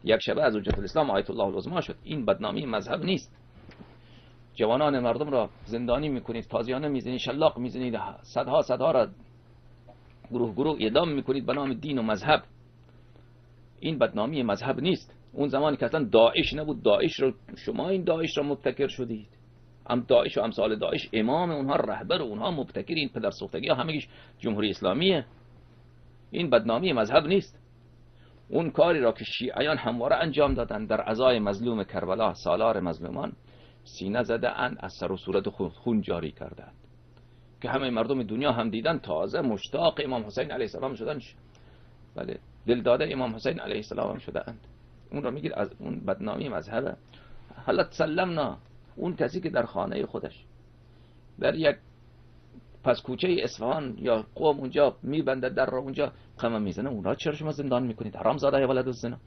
یک شبه از حجت الاسلام آیت الله العظما شد. این بدنامی مذهب نیست. جوانان مردم را زندانی میکنید، تازیانه میزنید، شلاق میزنید، صدها را گروه اعدام میکنید به نام دین و مذهب. این بدنامی مذهب نیست. اون زمانی که اصلا داعش نبود، داعش رو شما این داعش را مبتکر شدید. داعش و امثال داعش امام اونها، رهبر اونها مبتکر، این پدر سوختگی ها همگیش جمهوری اسلامیه. این بدنامی مذهب نیست. اون کاری را که شیعیان همواره انجام دادن در عزای مظلوم کربلا، سالار مظلومان، سینه زده اند، از سر و صورت خون جاری کردند که همه مردم دنیا هم دیدن. تازه مشتاق امام حسین علیه السلام شدن. بله، دلداده امام حسین علیه السلام شده اند. اون را میگید از اون بدنامی مذهبه. حالا تسلمنا، اون کسی که در خانه خودش در یک پس کوچه اصفهان یا قم اونجا میبنده در را، اونجا قمم میزنه، اون را چرا شما زندان میکنید؟ حرام زاده ولد الزنا.